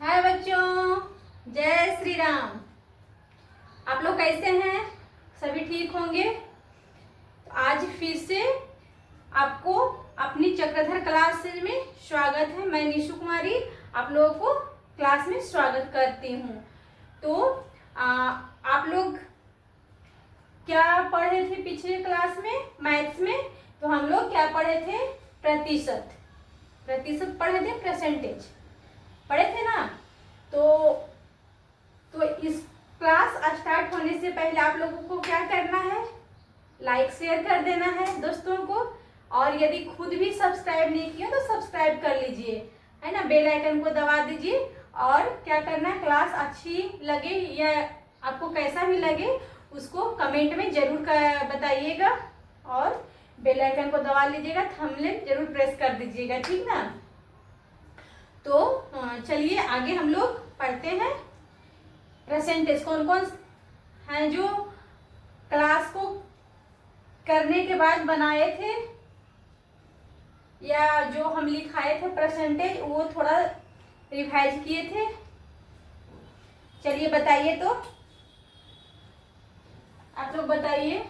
हाय बच्चों, जय श्री राम। आप लोग कैसे हैं? सभी ठीक होंगे। तो आज फिर से आपको अपनी चक्रधर क्लास में स्वागत है। मैं निशु कुमारी आप लोगों को क्लास में स्वागत करती हूँ। तो आप लोग क्या पढ़े थे पिछले क्लास में मैथ्स में? तो हम लोग क्या पढ़े थे? प्रतिशत पढ़े थे, परसेंटेज पढ़े थे ना। तो इस क्लास स्टार्ट होने से पहले आप लोगों को क्या करना है? लाइक शेयर कर देना है दोस्तों को, और यदि खुद भी सब्सक्राइब नहीं किया तो सब्सक्राइब कर लीजिए, है ना। बेल आइकन को दबा दीजिए। और क्या करना है, क्लास अच्छी लगे या आपको कैसा भी लगे उसको कमेंट में जरूर बताइएगा, और बेल आइकन को दबा लीजिएगा, थंबनेल जरूर प्रेस कर दीजिएगा, ठीक ना। तो चलिए आगे हम लोग पढ़ते हैं। परसेंटेज कौन कौन हैं जो क्लास को करने के बाद बनाए थे या जो हम लिखाए थे परसेंटेज, वो थोड़ा रिवाइज किए थे। चलिए बताइए, तो आप लोग बताइए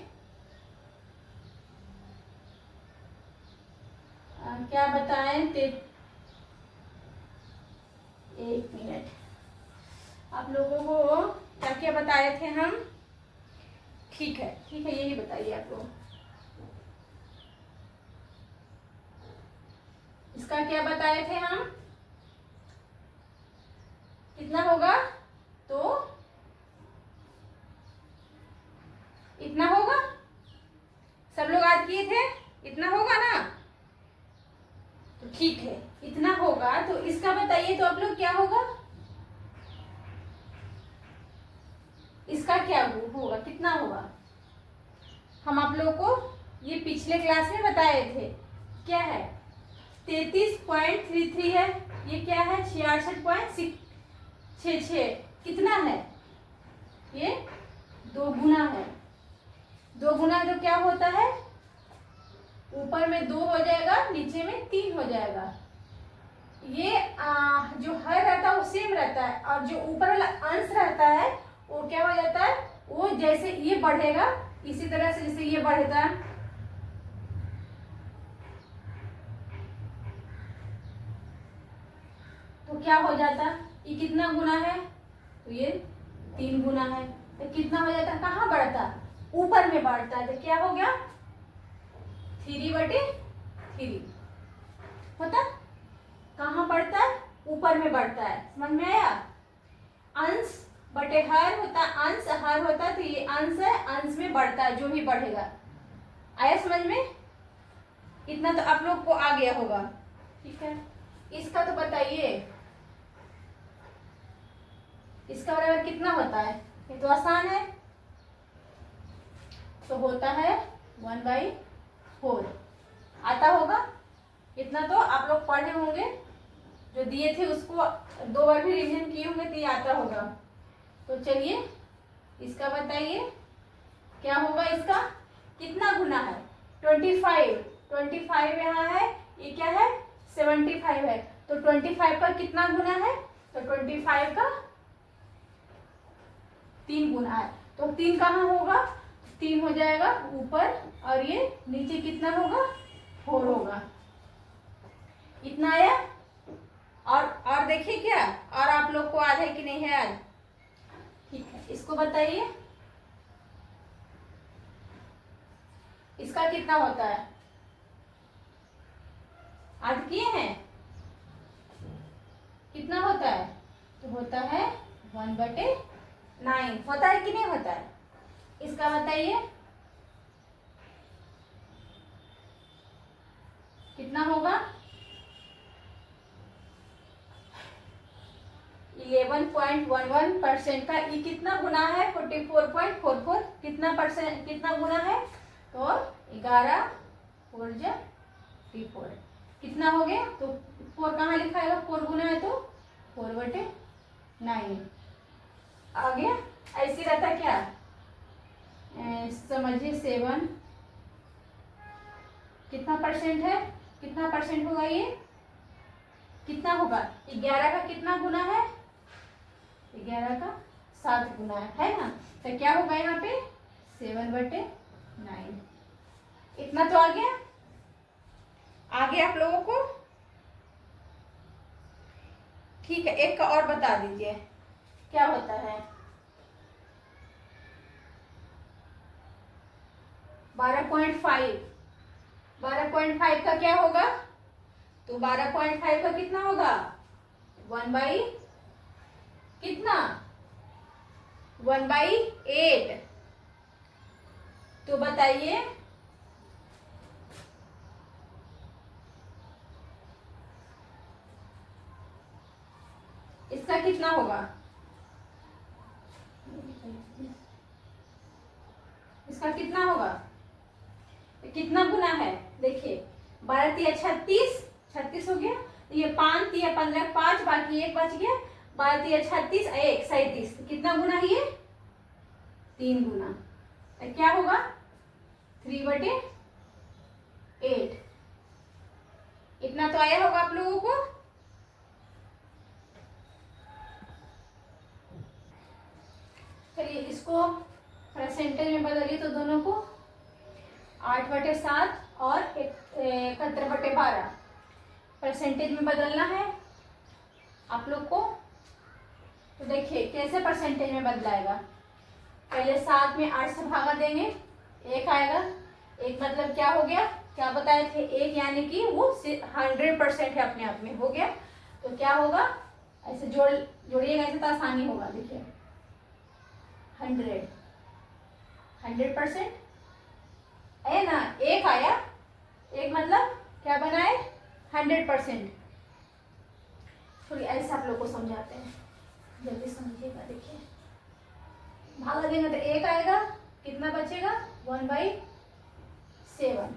क्या बताएं। एक मिनट, आप लोगों को क्या क्या बताए थे हम? ठीक है यही बताइए आप लोग। इसका क्या बताए थे हम? कितना होगा? तो इतना होगा। सब लोग याद किए थे? इतना होगा ना। तो ठीक है, इतना होगा। तो इसका बताइए तो आप लोग क्या होगा? इसका क्या होगा, कितना होगा? हम आप लोगों को ये पिछले क्लास में बताए थे। क्या है? 33.33 है। ये क्या है? 66.66। कितना है? ये 2 गुना है। 2 गुना तो क्या होता है? ऊपर में 2 हो जाएगा, नीचे में 3 हो जाएगा। ये जो हर रहता है वो सेम रहता है, और जो ऊपर वाला अंश रहता है वो क्या हो जाता है? वो जैसे ये बढ़ेगा, इसी तरह से जैसे ये बढ़ता है, तो क्या हो जाता है? ये कितना गुना है? तो ये 3 गुना है। तो कितना हो जाता है? कहाँ बढ़ता है? ऊपर में बढ़ता है। तो क्या हो गया? 3/3 होता। कहाँ बढ़ता है? ऊपर में बढ़ता है। समझ में आया? अंश बटे हर होता है, अंश हर होता है, तो ये अंश है, अंश में बढ़ता है जो भी बढ़ेगा। आया समझ में? इतना तो आप लोग को आ गया होगा, ठीक है। इसका तो बताइए, इसका बराबर कितना होता है? ये तो आसान है। तो होता है 1/4। आता होगा। इतना तो आप लोग पढ़े होंगे, जो दिए थे उसको 2 बार भी रिवीजन किए होंगे, तो ये आता होगा। तो चलिए इसका बताइए क्या होगा। इसका कितना गुना है? 25 यहाँ है, ये क्या है? 75 है। तो 25 का कितना गुना है? तो 25 का 3 गुना है। तो 3 कहाँ होगा? 3 हो जाएगा ऊपर, और ये नीचे कितना होगा? 4 होगा। इतना आया। और देखिए क्या, और आप लोग को याद है कि नहीं है याद? ठीक है, इसको बताइए इसका कितना होता है? याद किए हैं? कितना होता है? तो होता है 1/9। होता है कि नहीं होता है? इसका बताइए कितना होगा? 11.11% का ये कितना गुना है? 44.44। कितना परसेंट, कितना गुना है? तो 11 4 जा 44। कितना हो गया? तो 4 कहाँ लिखा है? 4 गुना है तो 4/9 आ गया। ऐसे रहता क्या? समझिए 7 कितना परसेंट है? कितना परसेंट होगा ये? कितना होगा? 11 का कितना गुना है? 11 का 7 गुना है ना। तो क्या होगा यहाँ पे 7/9। इतना तो आ गया। आगे आप लोगों को ठीक है, एक का और बता दीजिए क्या होता है। 12.5, 12.5 का क्या होगा? तो 12.5 का कितना होगा? 1/, कितना? 1/8। तो बताइए इसका कितना होगा? इसका कितना होगा? कितना गुना है? देखिए 12 तिया 36, 36 हो गया। ये 5 तिया 15, 5 बाकी 1 बच गया। 12 तिया 36, 1 37। कितना गुना है ये? 3 गुना। तो क्या होगा? 3/8। इतना तो आया होगा आप लोगों को। चलिए इसको परसेंटेज में बदलिए तो दोनों को 8/7 और 71/12 परसेंटेज में बदलना है आप लोग को। तो देखिए कैसे परसेंटेज में बदलाएगा। पहले 7 में 8 से भागा देंगे, 1 आएगा। 1 मतलब क्या हो गया? क्या बताए थे? 1 यानी कि वो 100% है, अपने आप में हो गया। तो क्या होगा? ऐसे जोड़िएगा, ऐसे तो आसानी होगा। देखिए 100% है ना। 1 आया, 1 मतलब क्या बनाए? 100%। थोड़ी ऐसे आप लोग को समझाते हैं, जल्दी समझिएगा। देखिए भागा देंगे तो 1 आएगा, कितना बचेगा? 1/7।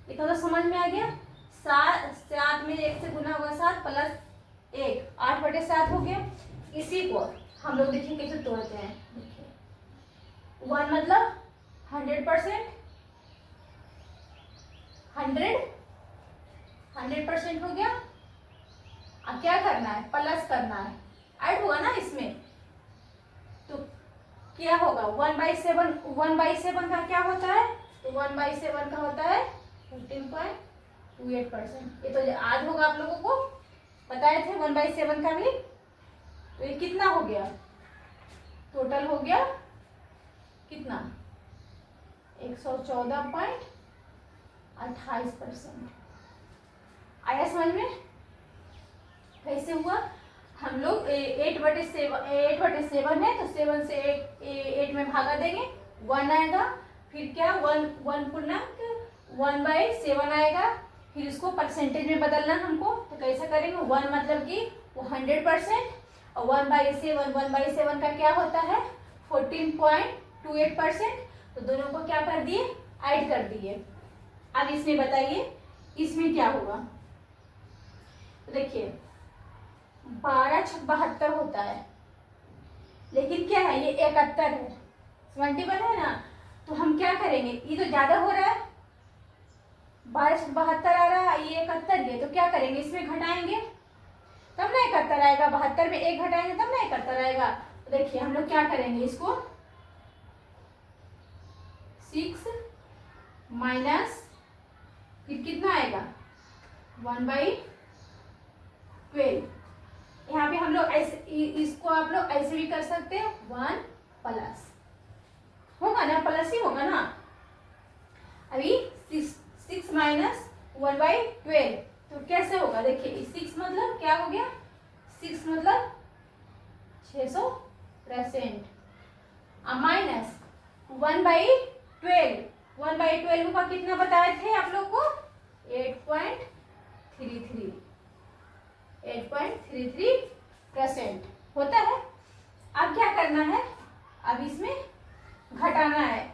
इतना तो समझ में आ गया। 7 में 1 से गुना होगा 7 प्लस 1, 8/7 हो गया। इसी को हम लोग देखिए कैसे तोड़ते हैं। देखिए 1 मतलब 100%, 100% हो गया। अब क्या करना है? प्लस करना है, ऐड हुआ ना इसमें। तो क्या होगा? 1/7, 1/7 का क्या होता है? तो 1/7 का होता है 14.28%। ये तो आज होगा, आप लोगों को बताए थे 1/7 का भी। तो ये कितना हो गया? टोटल हो गया कितना? 114.28%। आया समझ में? कैसे हुआ? हम लोग 8/7 है तो 7 से 8 में भागा देंगे, 1 आएगा। फिर क्या? 1 पूर्णांक 1/7 आएगा। फिर इसको परसेंटेज में बदलना हमको। तो कैसे करेंगे? 1 मतलब कि वो 100%, और 1/7 का क्या होता है? 14.28%। तो दोनों को क्या कर दिए? ऐड कर दिए। अब इसमें बताइए इसमें क्या होगा। तो देखिए 12 × 72 होता है, लेकिन क्या है? ये 71 है, 71 है ना। तो हम क्या करेंगे? ये तो ज्यादा हो रहा है, 12 × 72 आ रहा है, ये 71 है। तो क्या करेंगे? इसमें घटाएंगे तब ना 71 आएगा। 72 में 1 घटाएंगे तब ना 71 आएगा। तो देखिए हम लोग क्या करेंगे, इसको 6 माइनस फिर कितना आएगा? 1/12। यहाँ पे हम लोग ऐसे, इसको आप लोग ऐसे भी कर सकते हैं, 1 प्लस होगा ना, प्लस ही होगा ना। अभी 6 माइनस 1/12 तो कैसे होगा? देखिए 6 मतलब क्या हो गया? 6 मतलब 600%, माइनस 1/12। 1/12 का कितना बताए थे आप लोग को? 8.33, 8.33% होता है। अब क्या करना है? अब इसमें घटाना है।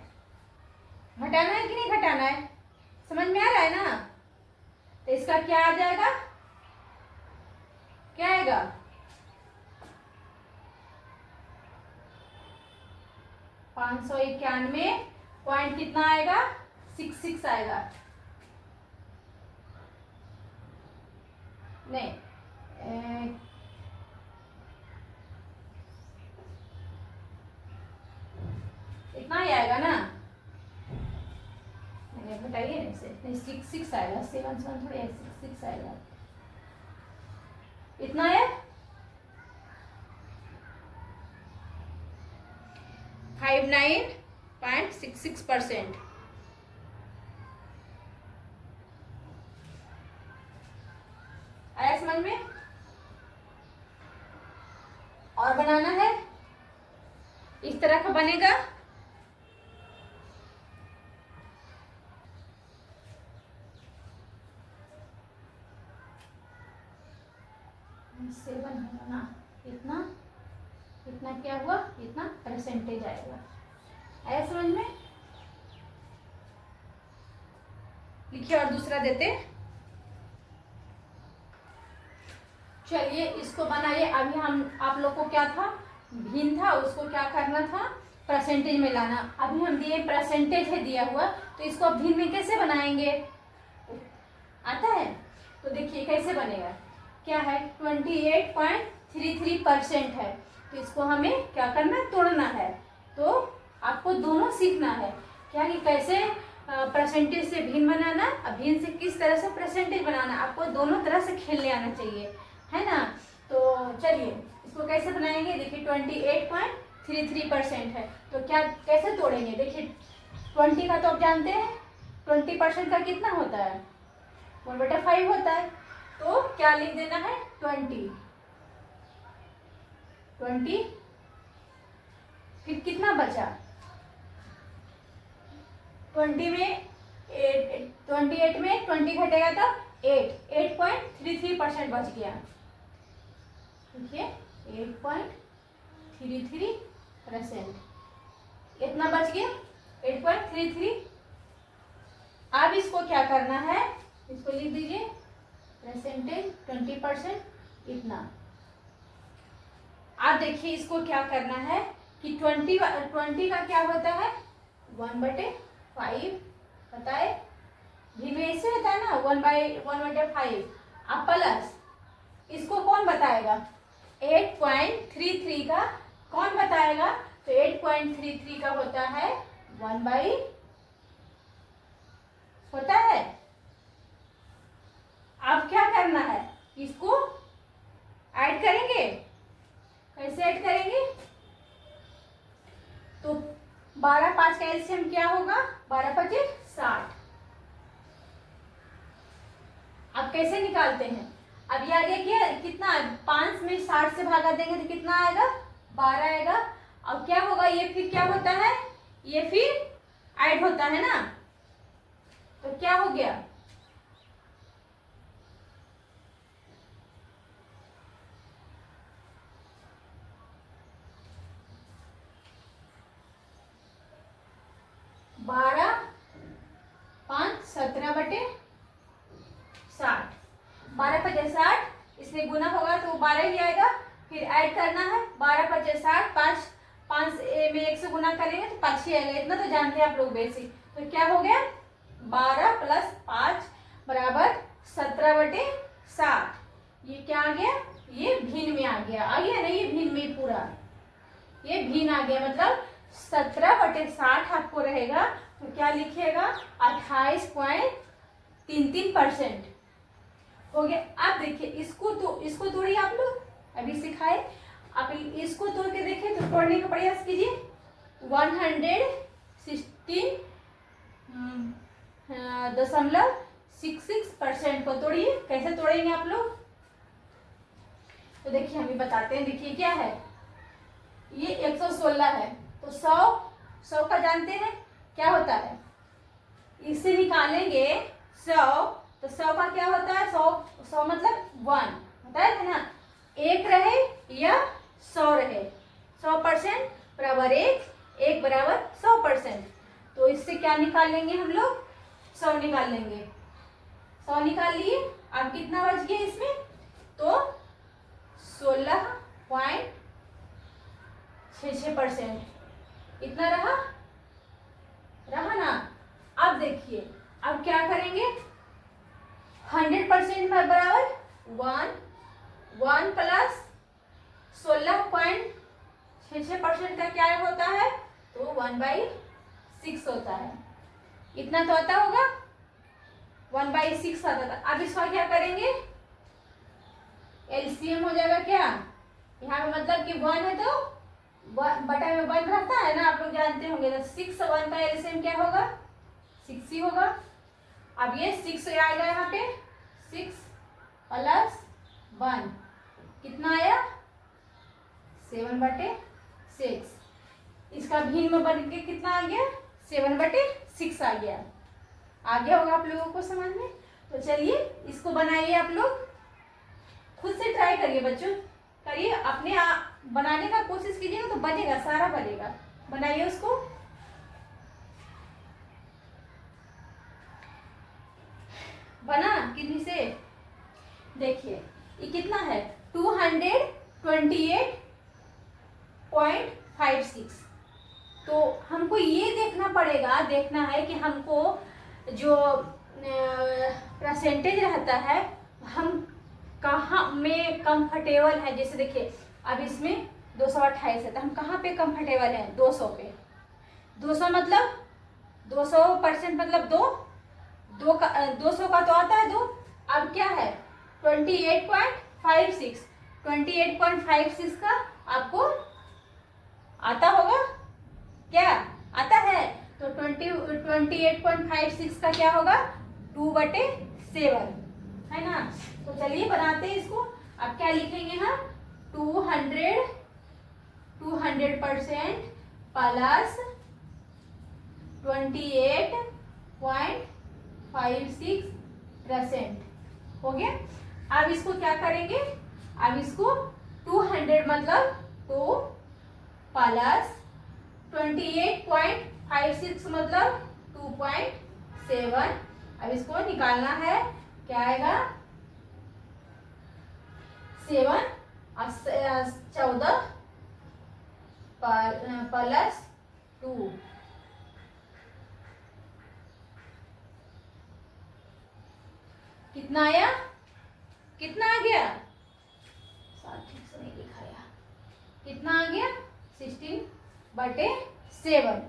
घटाना है कि नहीं घटाना है? समझ में आ रहा है ना। तो इसका क्या आ जाएगा? क्या आएगा? 591 पॉइंट कितना आएगा? 66 आएगा। नहीं नहीं, 6 आएगा, 7 थोड़ी है, 6 आएगा। इतना है 59.66%। आया समझ में? और बनाना है, इस तरह का बनेगा। सेवन होगा ना, इतना इतना क्या हुआ, इतना परसेंटेज आएगा। आया समझ में? लिखिए और दूसरा देते। चलिए इसको बनाइए। अभी हम आप लोग को क्या था, भिन्न था, उसको क्या करना था, परसेंटेज में लाना। अभी हम दिए परसेंटेज है दिया हुआ, तो इसको भिन्न में कैसे बनाएंगे, आता है? तो देखिए कैसे बनेगा। क्या है, 28.33% है, तो इसको हमें क्या करना है, तोड़ना है। तो आपको दोनों सीखना है क्या, कि कैसे परसेंटेज से भिन्न बनाना, भिन्न से किस तरह से परसेंटेज बनाना। आपको दोनों तरह से खेलने आना चाहिए, है ना। तो चलिए इसको कैसे बनाएंगे। देखिए 28.33% है, तो क्या कैसे तोड़ेंगे। देखिए 20 का तो आप जानते हैं, 20% का कितना होता है, 1/5 होता है। तो क्या लिख देना है, 20। फिर कितना बचा, 28 में 20 घटेगा तो 8.33% बच गया। देखिए 8.33%, इतना बच गया 8.33। अब इसको क्या करना है, इसको लिख दीजिए परसेंटेज 20%, इतना। आप देखिए इसको क्या करना है कि 20 का क्या होता है, 1/5 पता है, भी में ऐसे होता है ना, 1/5। अब प्लस इसको कौन बताएगा, 8.33 का कौन बताएगा, तो 8.33 का होता है 1/, होता है। अब क्या करना है, इसको ऐड करेंगे। कैसे ऐड करेंगे, तो 12 5 का एलसीएम क्या होगा, 12 5 60। अब कैसे निकालते हैं, अब ये आ गया क्या, कितना 5 में 60 से भागा देंगे तो कितना आएगा, 12 आएगा। अब क्या होगा, ये फिर क्या होता है, ये फिर ऐड होता है ना, तो क्या हो गया, बारह 5 17/60, 12 5 60, इसमें गुना होगा तो 12 ही आएगा। फिर ऐड करना है, 12 5 60, 5 में 1 से गुना करेंगे तो 5 ही आएगा। इतना तो जानते हैं आप लोग बेसिक। तो क्या हो गया, 12 + 5 = 17/60। ये क्या आ गया, ये भिन्न में आ गया, आ गया ना, ये भिन्न में पूरा, ये भिन्न आ गया, मतलब 17/60 आपको रहेगा। तो क्या लिखिएगा, 28.33% हो गया। आप देखिए इसको तोड़िए, आप लोग अभी सिखाए, आप इसको तोड़ के देखिए, तो तोड़ने का प्रयास कीजिए। 116.66% को तोड़िए। कैसे तोड़ेंगे आप लोग, तो देखिए हम भी बताते हैं। देखिए क्या है, ये 116 है, तो 100 का जानते हैं क्या होता है, इससे निकालेंगे 100, तो 100 का क्या होता है, 100 मतलब 1 होता है ना, 1 रहे या 100 रहे, 100% बराबर 1 बराबर 100%। तो इससे क्या निकाल लेंगे हम लोग, 100 निकाल लेंगे। 100 निकाल लिए, अब कितना बच गया इसमें, तो 16.66%, इतना रहा ना। अब देखिए, अब क्या करेंगे, 100% में बराबर 1 + 16.66% का क्या होता है, तो 1/6 होता है। इतना तो आता होगा। 1/6 आता था। अब इसका क्या करेंगे, एलसीएम हो जाएगा क्या, यहाँ पे मतलब कि 1 है तो बटा में 1 रहता है ना, आप लोग जानते होंगे। तो 6 1 का एलसीएम क्या होगा, 6 ही होगा। अब ये 6 आएगा यहाँ पे, 6 प्लस 1 कितना आया, 7/6। इसका भिन्न में बन के कितना आ गया, 7/6 आ गया। आ गया होगा आप लोगों को समझ में। तो चलिए इसको बनाइए, आप लोग खुद से ट्राई करिए बच्चों, करिए अपने आप बनाने का कोशिश कीजिएगा तो बनेगा, सारा बनेगा। बनाइए उसको। बना कितनी से, देखिए ये कितना है, 228.56। तो हमको ये देखना पड़ेगा, देखना है कि हमको जो परसेंटेज रहता है हम कहाँ में कंफर्टेबल है। जैसे देखिए अब इसमें 228 है तो हम कहाँ पे कंफर्टेबल हैं, 200 पे। 200 मतलब 200% मतलब 200 का तो आता है 2। अब क्या है 28.56, 28.56 का आपको आता होगा क्या, आता है। तो 28.56 का क्या होगा, 2/7 है ना। तो चलिए बनाते हैं इसको। अब क्या लिखेंगे हम, 200% प्लस 28.56% हो गया। अब इसको क्या करेंगे, अब इसको 200 मतलब 2 प्लस 28.56 मतलब 2.7। अब इसको निकालना है, क्या आएगा 7 और 14 प्लस 2 कितना आया, कितना आ गया, ठीक से नहीं दिखाया, कितना आ गया 16/7।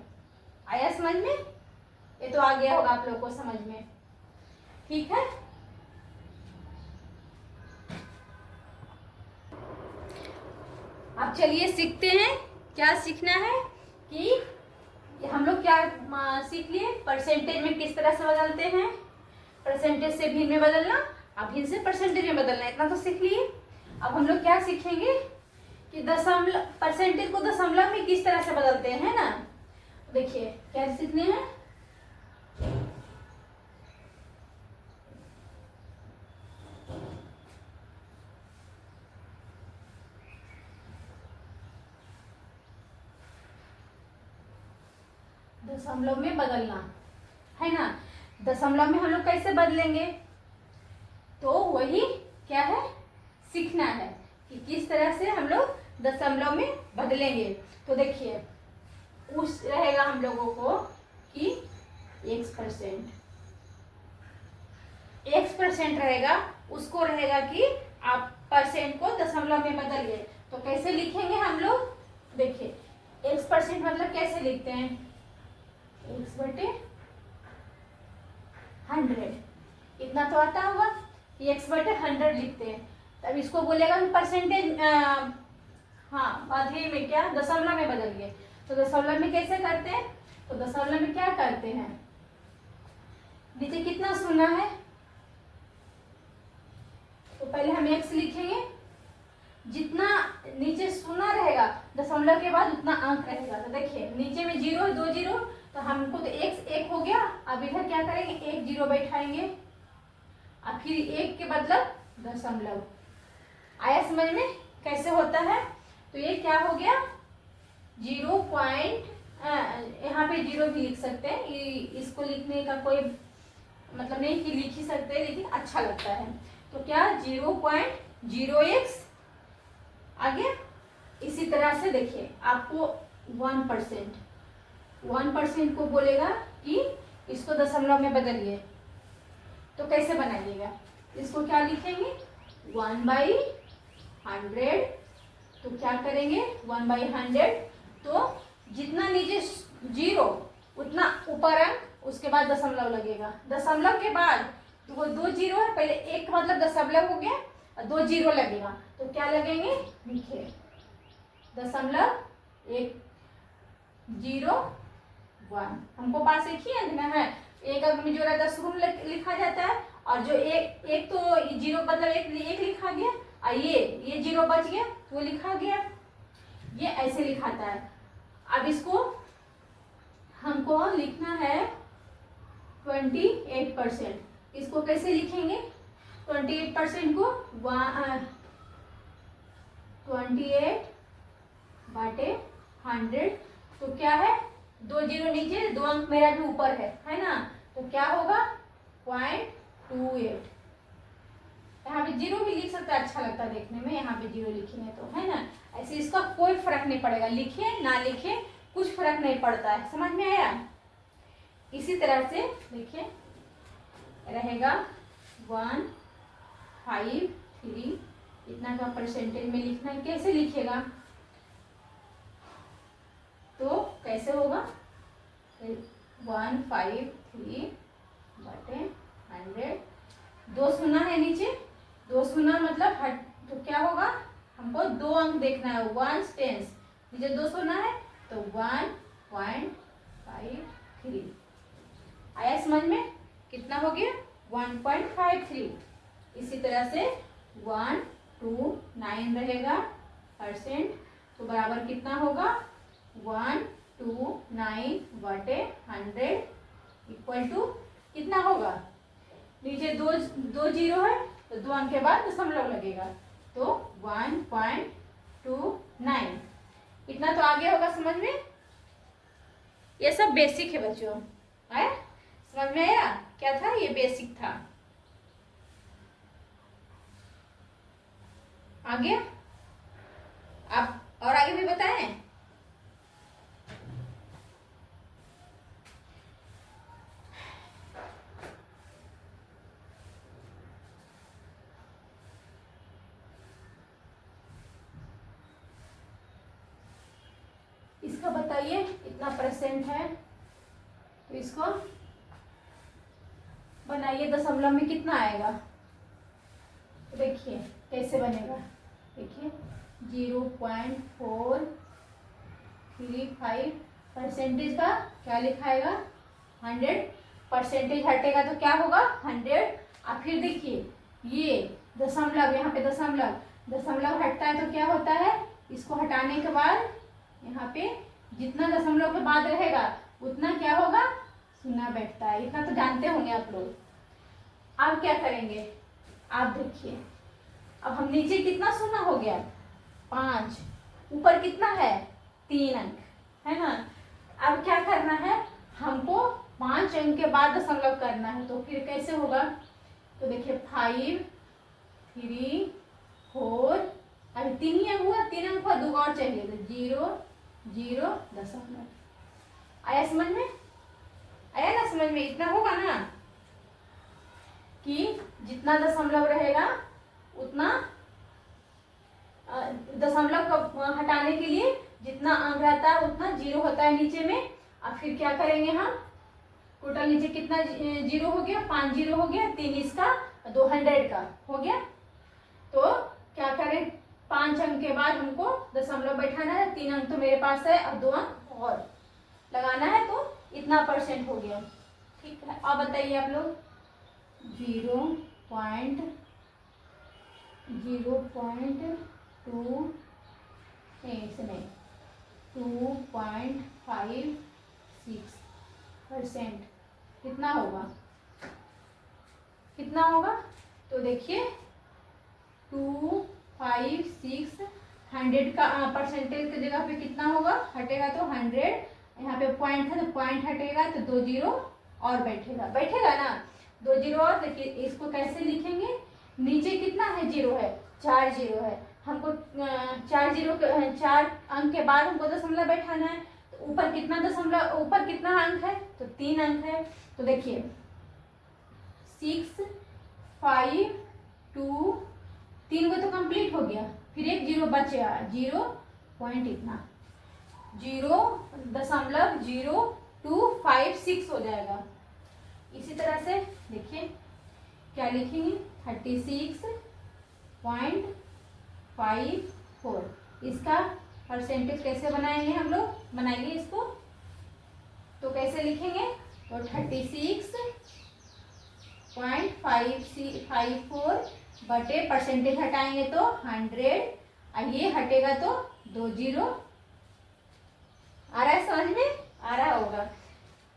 आया समझ में, ये तो आ गया होगा आप लोग को समझ में, ठीक है। अब चलिए सीखते हैं, क्या सीखना है कि हम लोग क्या सीख लिए, परसेंटेज में किस तरह से बदलते हैं, परसेंटेज से भिन्न में बदलना, अब भिन्न से परसेंटेज में बदलना, इतना तो सीख लिए। अब हम लोग क्या सीखेंगे कि दशमलव, परसेंटेज को दशमलव में किस तरह से बदलते हैं ना। देखिए क्या सीखने हैं, दशमलव में बदलना है ना। दशमलव में हम लोग कैसे बदलेंगे, तो वही क्या है सीखना है कि किस तरह से हम लोग दशमलव में बदलेंगे। तो देखिए उस रहेगा हम लोगों को कि x% रहेगा, उसको रहेगा कि आप परसेंट को दशमलव में बदलिए। तो कैसे लिखेंगे हम लोग, देखिए x% मतलब कैसे लिखते हैं, x/100, इतना तो आता होगा कि x/100 लिखते हैं। तब इसको बोलेगा कि परसेंटेज, हाँ आधे में क्या दशमलव में बदलिए। तो दशमलव में कैसे करते हैं, तो दशमलव में क्या करते हैं, नीचे कितना शून्य है तो पहले हम x लिखेंगे, जितना नीचे शून्य रहेगा दशमलव के बाद उतना अंक रहेगा। तो देखिए नीचे में 0 2 0, तो हमको तो x 1 हो गया। अब इधर क्या करेंगे, 1 0 बैठाएंगे, अब फिर 1 के मतलब दशमलव। आया समझ में कैसे होता है। तो ये क्या हो गया 0 पॉइंट, यहाँ पे 0 भी लिख सकते हैं, इसको लिखने का कोई मतलब नहीं कि लिख ही सकते हैं, लेकिन अच्छा लगता है। तो क्या 0.0x आ गया। इसी तरह से देखिए आपको 1% को बोलेगा कि इसको दशमलव में बदलिए, तो कैसे बनाइएगा, इसको क्या लिखेंगे 1/100। तो क्या करेंगे 1/100, तो जितना नीचे 0 उतना ऊपर अंक, उसके बाद दशमलव लगेगा, दशमलव के बाद तो वो 2 जीरो है, पहले एक मतलब दशमलव हो गया और 2 जीरो लगेगा, तो क्या लगेंगे, लिखिए 0.1। हमको पास एक ही अंक ना है, एक अंक में जो रहता है शुरू में लिखा जाता है, और जो एक तो जीरो मतलब एक लिखा गया, और ये जीरो बच गया तो वो लिखा गया, ये ऐसे लिखाता है। अब इसको हमको लिखना है 28%। इसको कैसे लिखेंगे, 28% को 28/100, तो क्या है, 2 जीरो नीचे, 2 अंक मेरा भी ऊपर है ना, तो क्या होगा 0.28। यहाँ पे जीरो भी लिख सकते हैं, अच्छा लगता है देखने में, यहाँ पे जीरो लिखेंगे तो, है ना। ऐसे इसका कोई फर्क नहीं पड़ेगा, लिखे ना लिखे कुछ फर्क नहीं पड़ता है, समझ में आया। इसी तरह से देखिए रहेगा 153, इतना का परसेंटेज में लिखना है, कैसे लिखेगा, तो कैसे होगा 153/100, 2 शून्य है नीचे, 2 शून्य मतलब हट, तो क्या होगा, हमको 2 अंक देखना है, 1 टेंस, नीचे 2 शून्य है तो 1.53 आया समझ में, कितना हो गया 1.53। इसी तरह से 129 रहेगा परसेंट, तो बराबर कितना होगा 129/100 इक्वल टू कितना होगा, नीचे दो जीरो है तो 2 अंक के बाद दशमलव लगेगा, तो 1.29। इतना तो आगे होगा समझ में। ये सब बेसिक है बच्चों, आया समझ में आया, क्या था ये बेसिक था। आगे आप और आगे भी बताएं। इसका बताइए इतना परसेंट है, तो इसको बनाइए, दशमलव में कितना आएगा, तो देखिए कैसे बनेगा, देखिए 0.435 परसेंटेज का क्या लिखाएगा 100, परसेंटेज हटेगा तो क्या होगा 100। और फिर देखिए ये दशमलव, यहाँ पे दशमलव हटता है तो क्या होता है, इसको हटाने के बाद यहाँ पे जितना दशमलव के बाद रहेगा उतना क्या होगा शून्य बैठता है, इतना तो जानते होंगे आप लोग। अब क्या करेंगे, आप देखिए, अब हम नीचे कितना शून्य हो गया 5, ऊपर कितना है 3 अंक, है ना। अब क्या करना है, हमको 5 अंक के बाद दशमलव करना है, तो फिर कैसे होगा, तो देखिए 5 3 4, अभी 3 ही अंक हुआ, 3 अंक हुआ, 2 और चाहिए, तो 0 0 दशमलव आया समझ में, आया ना समझ में। इतना होगा ना कि जितना दशमलव रहेगा उतना दशमलव को हटाने के लिए जितना अंक रहता है उतना जीरो होता है नीचे में। अब फिर क्या करेंगे हम, टोटल नीचे कितना जीरो हो गया, 5 जीरो हो गया, 3 इसका 200 का हो गया। तो क्या करें, 5 अंक के बाद हमको दशमलव बैठाना है, 3 अंक तो मेरे पास है, अब 2 अंक और लगाना है, तो इतना परसेंट हो गया। ठीक है, अब बताइए आप लोग 2.56% कितना होगा, कितना होगा, तो देखिए 256, 100 का परसेंटेज की जगह पे कितना होगा, हटेगा तो 100, यहाँ पे पॉइंट है तो पॉइंट हटेगा तो 2 जीरो और बैठेगा ना, 2 जीरो और। देखिए इसको कैसे लिखेंगे, नीचे कितना है जीरो है, 4 जीरो है, हमको 4 अंक के बाद हमको दशमलव बैठाना है, तो ऊपर कितना दशमलव, ऊपर कितना अंक है, तो 3 अंक है, तो देखिए 6 5 2, 3 को तो कंप्लीट हो गया, फिर एक जीरो बचेगा, 0 पॉइंट इतना 0.0256 हो जाएगा। इसी तरह से देखिए क्या लिखेंगे 36.54। इसका परसेंटेज कैसे बनाएंगे हम लोग, बनाएंगे इसको तो कैसे लिखेंगे, तो 36.54 बटे परसेंटेज हटाएंगे तो 100, और ये हटेगा तो 2 जीरो। आ रहा है समझ में, आ रहा होगा।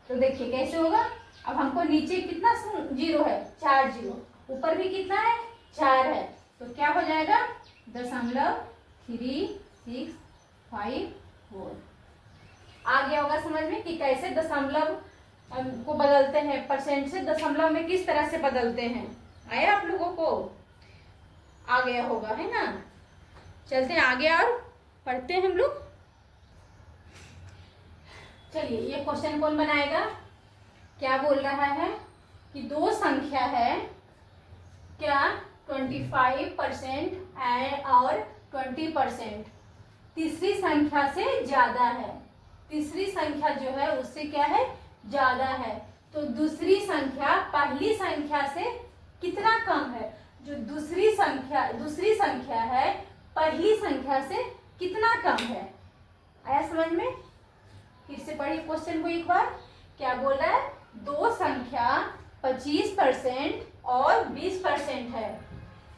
तो देखिए कैसे होगा, अब हमको नीचे कितना जीरो है, 4 जीरो, ऊपर भी कितना है 4 है, तो क्या हो जाएगा 0.3654। आ गया होगा समझ में कि कैसे दशमलव को बदलते हैं, परसेंट से दशमलव में किस तरह से बदलते हैं। आया आप लोगों को, आ गया होगा, है ना। चलते हैं आगे और पढ़ते हैं हम लोग। चलिए ये क्वेश्चन कौन बनाएगा, क्या बोल रहा है कि दो संख्या है, क्या 25% और 20% तीसरी संख्या से ज्यादा है। तीसरी संख्या जो है उससे क्या है, ज्यादा है, तो दूसरी संख्या पहली संख्या से कितना कम है। जो दूसरी संख्या है पहली संख्या से कितना कम है। आया समझ में, फिर से पढ़िए क्वेश्चन को एक बार। क्या बोल रहा है, दो संख्या 25% और 20% है,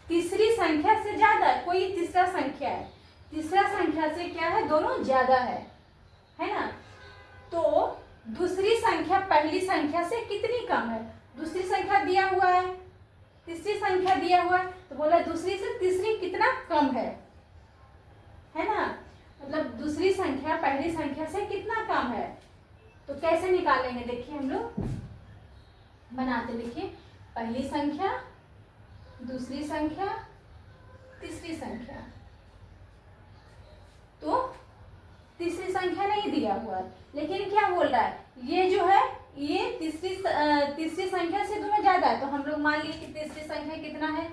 तीसरी संख्या से ज्यादा है, कोई तीसरा संख्या है, तीसरा संख्या से क्या है, दोनों ज्यादा है ना। तो दूसरी संख्या पहली संख्या से कितनी कम है। दूसरी संख्या दिया हुआ है, तीसरी संख्या दिया हुआ है, तो बोला दूसरी से तीसरी कितना कम है ना। मतलब दूसरी संख्या पहली संख्या से कितना कम है, तो कैसे निकालेंगे, देखिए हम लोग बनाते। देखिए पहली संख्या, दूसरी संख्या, तीसरी संख्या, तो तीसरी संख्या नहीं दिया हुआ है, लेकिन क्या बोल रहा है, ये जो है ये तीसरी संख्या से दोनों ज्यादा है, तो हम लोग मान लिए कि तीसरी संख्या कितना है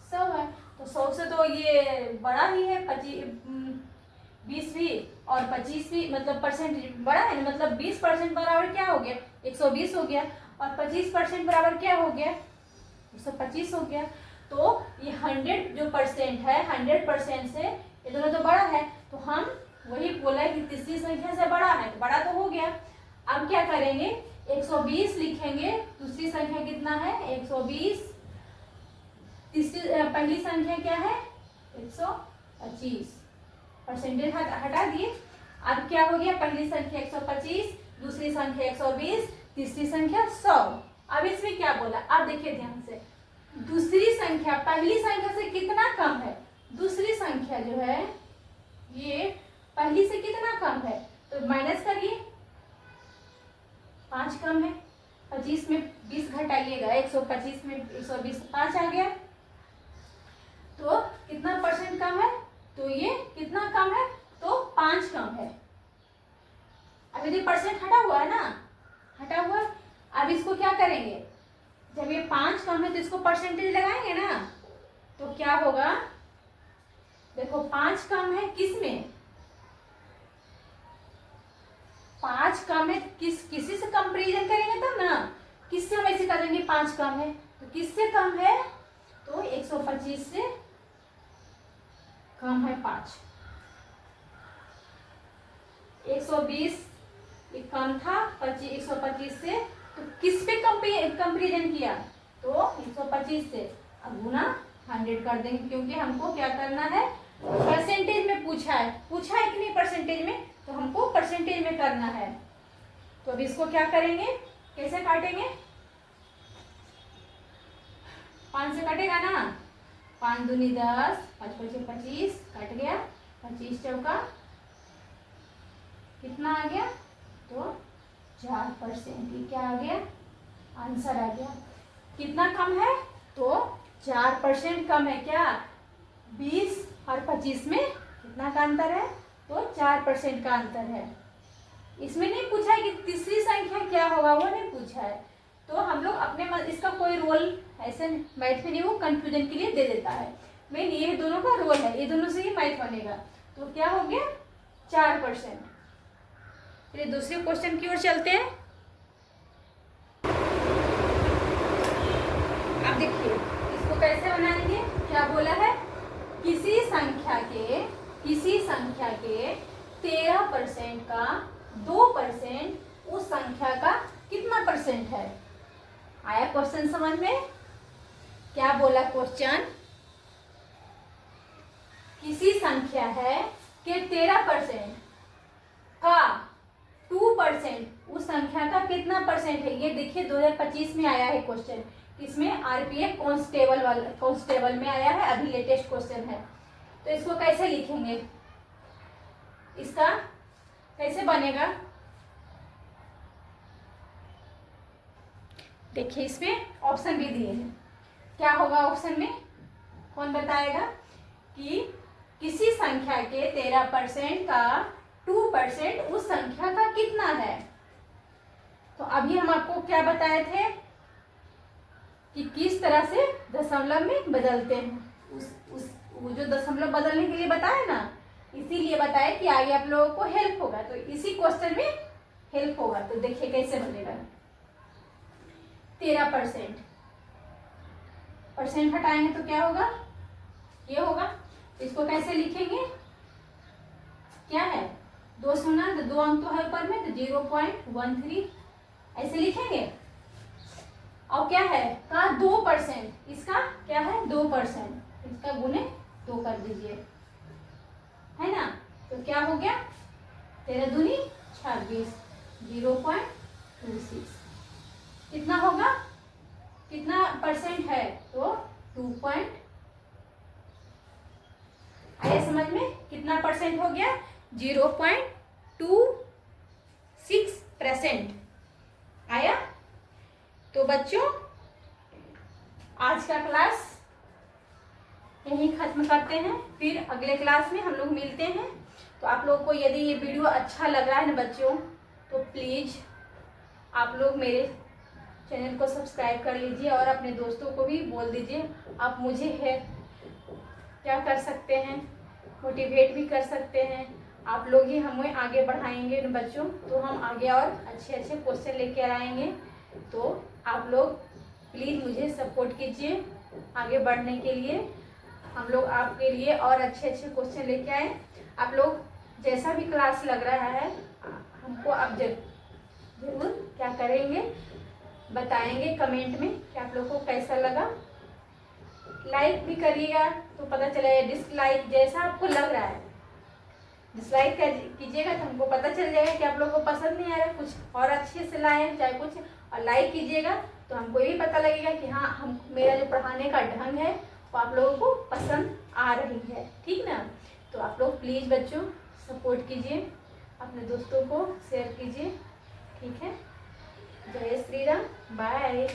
100 है, तो 100 से तो ये बड़ा ही है, 20 भी और 25 भी, मतलब परसेंट बड़ा है ना, मतलब 20% बराबर क्या हो गया 120 हो गया, और 25% बराबर क्या हो गया 125 हो गया। तो ये 100 जो परसेंट है, 100% से ये दोनों तो बड़ा है, तो हम वही बोला है कि तीसरी संख्या से बड़ा है, तो बड़ा तो हो गया। अब क्या करेंगे, 120 लिखेंगे, दूसरी संख्या कितना है 120, तीसरी पहली संख्या क्या है 125, परसेंटेज हटा दिए। अब क्या हो गया, पहली संख्या 125, दूसरी संख्या 120, तीसरी संख्या 100। अब इसमें क्या बोला, अब देखिए ध्यान से, दूसरी संख्या पहली संख्या से कितना कम है। दूसरी संख्या जो है ये पहली से कितना कम है, तो माइनस करिए, 5 कम है, 25 में 20 घटाइएगा, 125 में 120, 5 आ गया, तो कितना परसेंट कम है, तो ये कितना कम है, तो 5 कम है। अब यदि परसेंट हटा हुआ है ना, हटा हुआ है, अब इसको क्या करेंगे, जब ये 5 कम है तो इसको परसेंटेज लगाएंगे ना, तो क्या होगा, देखो 5 कम है किसमें, 5 कम है किसी से कंपैरिजन करेंगे तब ना, किससे हम ऐसे करेंगे 5 कम है, तो किससे कम है, तो 125 से कम है 5। 120 कम था 125 से, तो किस पे कंपैरिजन किया, तो 125 से, अब गुना 100 कर देंगे, क्योंकि हमको क्या करना है, परसेंटेज में पूछा है कि नहीं परसेंटेज में, तो हमको परसेंटेज में करना है। तो अब इसको क्या करेंगे, कैसे काटेंगे, 5 से कटेगा ना, 5 दूनी 10, 5 पचे 25, कट गया, 25 चौका कितना आ गया, तो 4%। ये क्या आ गया, आंसर आ गया। कितना कम है, तो 4% कम है, क्या 20 और 25 में कितना का अंतर है, तो 4% का अंतर है। इसमें नहीं पूछा है कि तीसरी संख्या क्या होगा, वो नहीं पूछा है, तो हम लोग अपने इसका कोई रोल ऐसे मैथ में नहीं, वो कंफ्यूजन के लिए दे देता है। मेन ये दोनों का रोल है, ये दोनों से ही मैथ बनेगा, तो क्या हो गया 4%। फिर दूसरे क्वेश्चन की ओर चलते हैं। अब देखिए इसको कैसे बनाएंगे, क्या बोला है, किसी संख्या के 13% का 2% उस संख्या का कितना परसेंट है। आया क्वेश्चन समझ में? क्या बोला क्वेश्चन, किसी संख्या है के 13% का 2% उस संख्या का कितना परसेंट है। ये देखिए 2025 में आया है क्वेश्चन, इसमें आरपीएफ कांस्टेबल में आया है, अभी लेटेस्ट क्वेश्चन है। तो इसको कैसे लिखेंगे, इसका कैसे बनेगा, देखिए इसमें ऑप्शन भी दिए हैं। क्या होगा ऑप्शन में, कौन बताएगा, कि किसी संख्या के 13% का 2% उस संख्या का कितना है। तो अभी हम आपको क्या बताए थे कि किस तरह से दशमलव में बदलते हैं, वो जो दशमलव बदलने के लिए बताया ना, इसीलिए बताया कि आगे आप लोगों को हेल्प होगा, तो इसी क्वेश्चन में हेल्प होगा। तो देखिए कैसे बनेगा, 13% परसेंट हटाएंगे तो क्या होगा, ये होगा। इसको कैसे लिखेंगे, क्या है, 2 शून्य, 2 अंक तो है ऊपर में, तो 0.13 ऐसे लिखेंगे। और क्या है का 2%, इसका क्या है 2%, इसका गुने 2 कर दीजिए, है ना। तो क्या हो गया, 13 दूनी 26, 0.26 कितना होगा, कितना परसेंट है, तो 2 आया समझ में, कितना परसेंट हो गया, 0.26% आया। तो बच्चों आज का क्लास यहीं खत्म करते हैं, फिर अगले क्लास में हम लोग मिलते हैं। तो आप लोग को यदि ये वीडियो अच्छा लग रहा है ना बच्चों, तो प्लीज़ आप लोग मेरे चैनल को सब्सक्राइब कर लीजिए और अपने दोस्तों को भी बोल दीजिए। आप मुझे है क्या कर सकते हैं, मोटिवेट भी कर सकते हैं। आप लोग ही हमें आगे बढ़ाएंगे न बच्चों, तो हम आगे और अच्छे अच्छे क्वेश्चन लेकर आएंगे। तो आप लोग प्लीज़ मुझे सपोर्ट कीजिए आगे बढ़ने के लिए, हम लोग आपके लिए और अच्छे अच्छे क्वेश्चन लेके आए। आप लोग जैसा भी क्लास लग रहा है हमको आप जरूर क्या करेंगे, बताएंगे कमेंट में कि आप लोग को कैसा लगा। लाइक भी करिएगा तो पता चलेगा, डिसलाइक जैसा आपको लग रहा है डिसलाइक कीजिएगा तो हमको पता चल जाएगा कि आप लोग को पसंद नहीं आ रहा, कुछ और अच्छे से लाएं चाहे कुछ, और लाइक कीजिएगा तो हमको ये भी पता लगेगा कि हाँ हम मेरा जो पढ़ाने का ढंग है वो आप लोगों को पसंद आ रही है, ठीक ना। तो आप लोग प्लीज़ बच्चों सपोर्ट कीजिए, अपने दोस्तों को शेयर कीजिए, ठीक है। जय श्री राम, बाय।